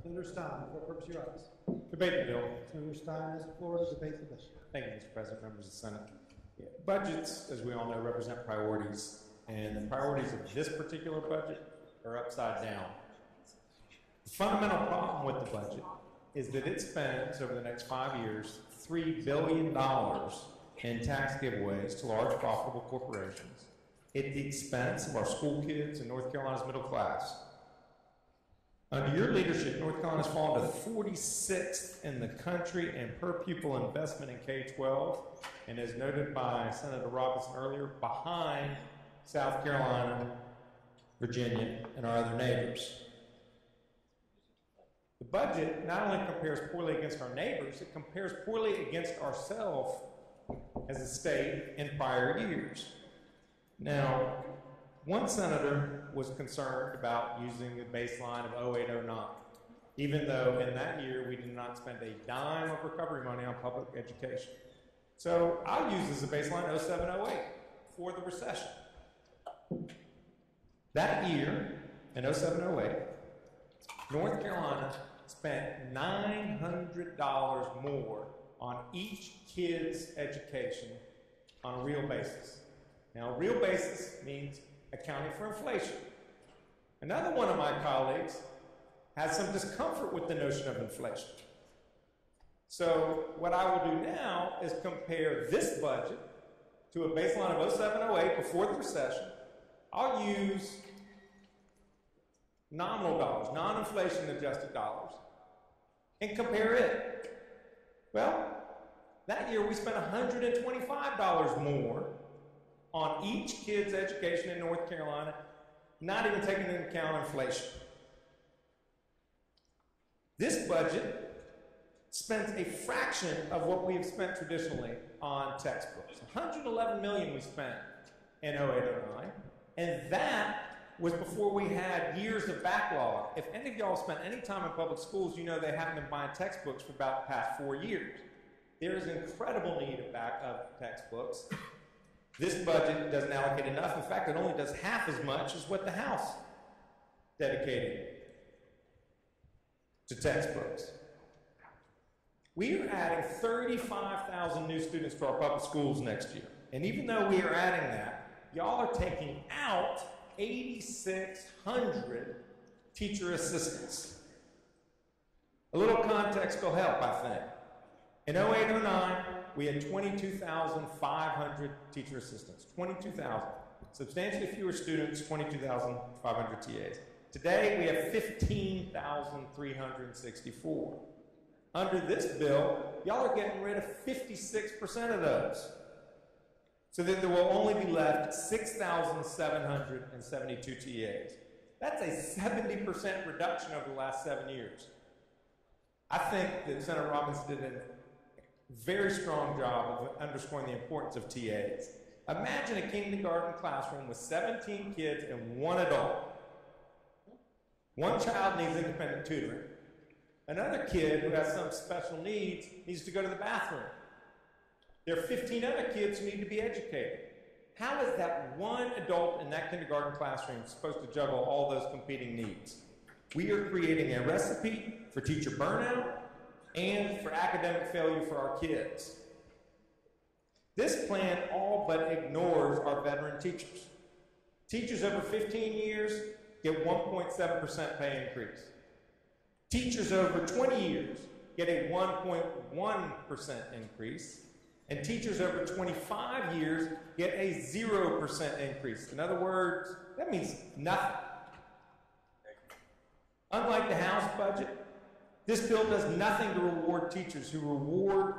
Senator Stein, for what purpose you rise? Debate the bill. Senator Stein has the floor to debate the bill. Thank you, Mr. President, members of the Senate. Budgets, as we all know, represent priorities, and the priorities of this particular budget are upside down. The fundamental problem with the budget is that it spends, over the next 5 years, $3 billion in tax giveaways to large profitable corporations at the expense of our school kids and North Carolina's middle class. Under your leadership, North Carolina has fallen to 46th in the country in per pupil investment in K-12, and as noted by Senator Robinson earlier, behind South Carolina, Virginia, and our other neighbors. The budget not only compares poorly against our neighbors, it compares poorly against ourselves as a state in prior years. Now, one senator was concerned about using the baseline of 08-09, even though in that year we did not spend a dime of recovery money on public education. So I'll use as a baseline 07-08 for the recession. That year, in 07-08, North Carolina spent $900 more on each kid's education on a real basis. Now, a real basis means accounting for inflation. Another one of my colleagues has some discomfort with the notion of inflation. So what I will do now is compare this budget to a baseline of 07-08 before the recession. I'll use nominal dollars, non-inflation adjusted dollars, and compare it. Well, that year we spent $125 more on each kid's education in North Carolina, not even taking into account inflation. This budget spends a fraction of what we've spent traditionally on textbooks. $111 million we spent in 08-09, and that was before we had years of backlog. If any of y'all spent any time in public schools, you know they haven't been buying textbooks for about the past 4 years. There is incredible need of textbooks. This budget doesn't allocate enough. In fact, it only does half as much as what the House dedicated to textbooks. We are adding 35,000 new students to our public schools next year. And even though we are adding that, y'all are taking out 8,600 teacher assistants. A little context will help, I think. In 08-09, we had 22,500 teacher assistants. 22,000. Substantially fewer students, 22,500 TAs. Today, we have 15,364. Under this bill, y'all are getting rid of 56% of those. So that there will only be left 6,772 TAs. That's a 70% reduction over the last 7 years. I think that Senator Robinson did a very strong job of underscoring the importance of TAs. Imagine a kindergarten classroom with 17 kids and one adult. One child needs independent tutoring. Another kid who has some special needs needs to go to the bathroom. There are 15 other kids who need to be educated. How is that one adult in that kindergarten classroom supposed to juggle all those competing needs? We are creating a recipe for teacher burnout and for academic failure for our kids. This plan all but ignores our veteran teachers. Teachers over 15 years get 1.7% pay increase. Teachers over 20 years get a 1.1% increase. And teachers over 25 years get a 0% increase. In other words, that means nothing. Unlike the House budget, this bill does nothing to reward teachers who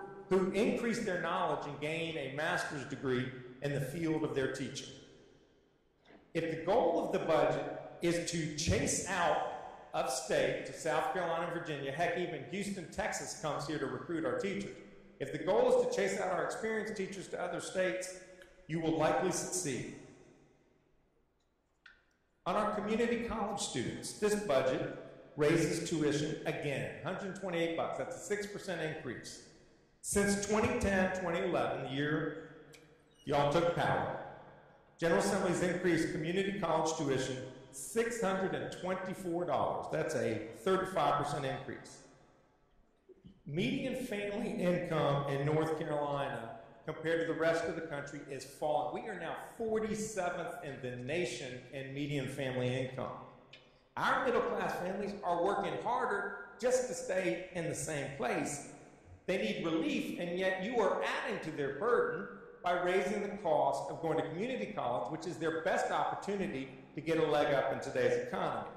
increase their knowledge and gain a master's degree in the field of their teaching. If the goal of the budget is to chase out upstate to South Carolina and Virginia, heck, even Houston, Texas comes here to recruit our teachers. If the goal is to chase out our experienced teachers to other states, you will likely succeed. On our community college students, this budget raises tuition again, $128, that's a 6% increase. Since 2010-2011, the year y'all took power, General Assembly's increased community college tuition $624. That's a 35% increase. Median family income in North Carolina compared to the rest of the country is falling. We are now 47th in the nation in median family income. Our middle-class families are working harder just to stay in the same place. They need relief, and yet you are adding to their burden by raising the cost of going to community college, which is their best opportunity to get a leg up in today's economy.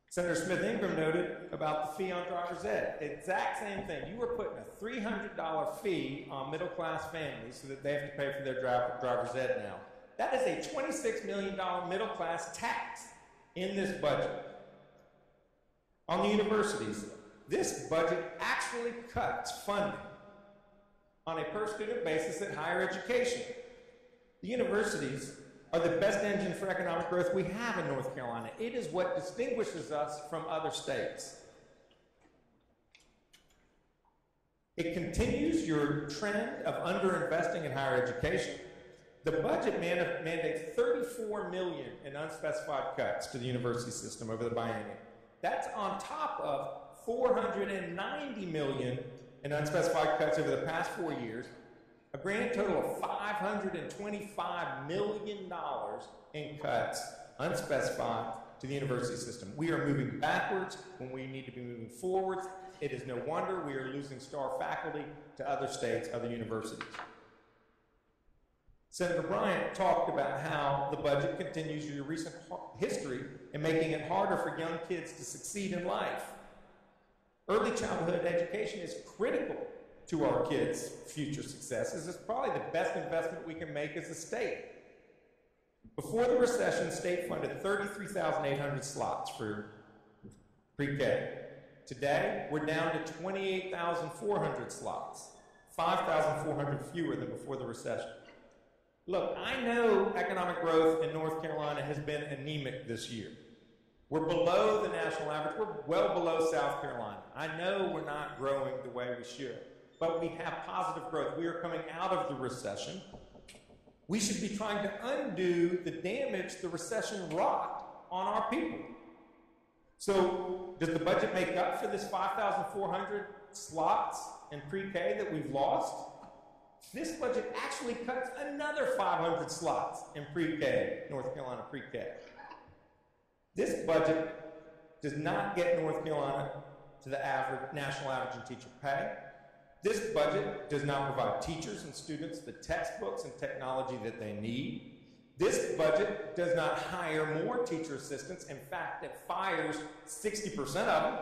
Senator Smith Ingram noted about the fee on driver's ed. Exact same thing. You were putting a $300 fee on middle-class families so that they have to pay for their driver's ed now. That is a $26 million middle-class tax in this budget. On the universities, this budget actually cuts funding on a per-student basis at higher education. The universities are the best engine for economic growth we have in North Carolina. It is what distinguishes us from other states. It continues your trend of underinvesting in higher education. The budget mandates $34 million in unspecified cuts to the university system over the biennium. That's on top of $490 million in unspecified cuts over the past 4 years, a grand total of $525 million in cuts, unspecified, to the university system. We are moving backwards when we need to be moving forwards. It is no wonder we are losing star faculty to other states, other universities. Senator Bryant talked about how the budget continues your recent history in making it harder for young kids to succeed in life. Early childhood education is critical to our kids' future successes. It's probably the best investment we can make as a state. Before the recession, state funded 33,800 slots for pre-K. Today, we're down to 28,400 slots, 5,400 fewer than before the recession. Look, I know economic growth in North Carolina has been anemic this year. We're below the national average. We're well below South Carolina. I know we're not growing the way we should, but we have positive growth. We are coming out of the recession. We should be trying to undo the damage the recession wrought on our people. So does the budget make up for this 5,400 slots in pre-K that we've lost? This budget actually cuts another 500 slots in pre-K, North Carolina pre-K. This budget does not get North Carolina to the national average in teacher pay. This budget does not provide teachers and students the textbooks and technology that they need. This budget does not hire more teacher assistants. In fact, it fires 60% of them.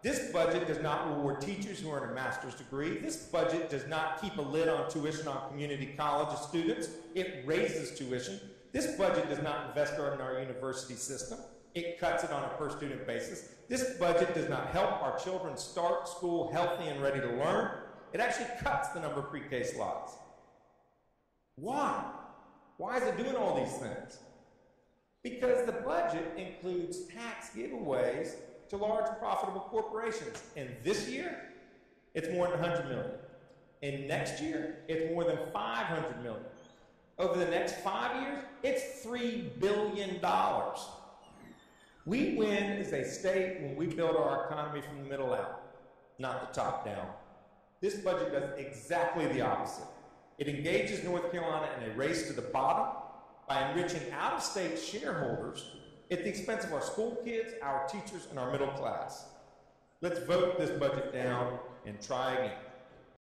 This budget does not reward teachers who earn a master's degree. This budget does not keep a lid on tuition on community college students. It raises tuition. This budget does not invest in our university system. It cuts it on a per-student basis. This budget does not help our children start school healthy and ready to learn. It actually cuts the number of pre-K slots. Why? Why is it doing all these things? Because the budget includes tax giveaways to large profitable corporations. And this year, it's more than $100 million. And next year, it's more than $500 million. Over the next 5 years, it's $3 billion. We win as a state when we build our economy from the middle out, not the top down. This budget does exactly the opposite. It engages North Carolina in a race to the bottom by enriching out-of-state shareholders at the expense of our school kids, our teachers, and our middle class. Let's vote this budget down and try again.